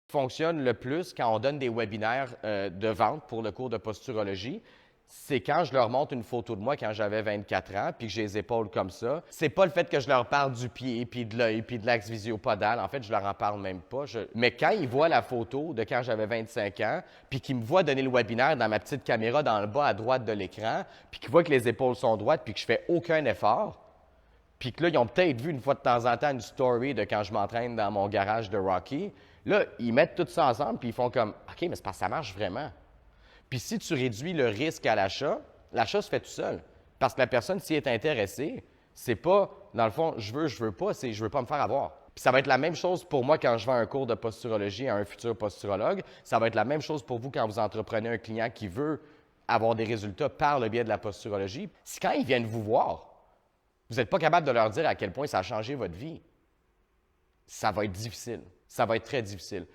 Fonctionne le plus quand on donne des webinaires de vente pour le cours de posturologie, c'est quand je leur montre une photo de moi quand j'avais 24 ans, puis que j'ai les épaules comme ça. C'est pas le fait que je leur parle du pied, puis de l'œil, puis de l'axe visio-podal. En fait, je leur en parle même pas. Mais quand ils voient la photo de quand j'avais 25 ans, puis qu'ils me voient donner le webinaire dans ma petite caméra dans le bas à droite de l'écran, puis qu'ils voient que les épaules sont droites, puis que je fais aucun effort, puis que là, ils ont peut-être vu une fois de temps en temps une story de quand je m'entraîne dans mon garage de Rocky. Là, ils mettent tout ça ensemble, puis ils font comme « OK, mais c'est parce que ça marche vraiment. » Puis si tu réduis le risque à l'achat se fait tout seul. Parce que la personne, s'y est intéressée, c'est pas, dans le fond, je veux pas, c'est je veux pas me faire avoir. Puis ça va être la même chose pour moi quand je vends un cours de posturologie à un futur posturologue. Ça va être la même chose pour vous quand vous entreprenez un client qui veut avoir des résultats par le biais de la posturologie. C'est quand ils viennent vous voir, vous n'êtes pas capable de leur dire à quel point ça a changé votre vie. Ça va être difficile. Ça va être très difficile.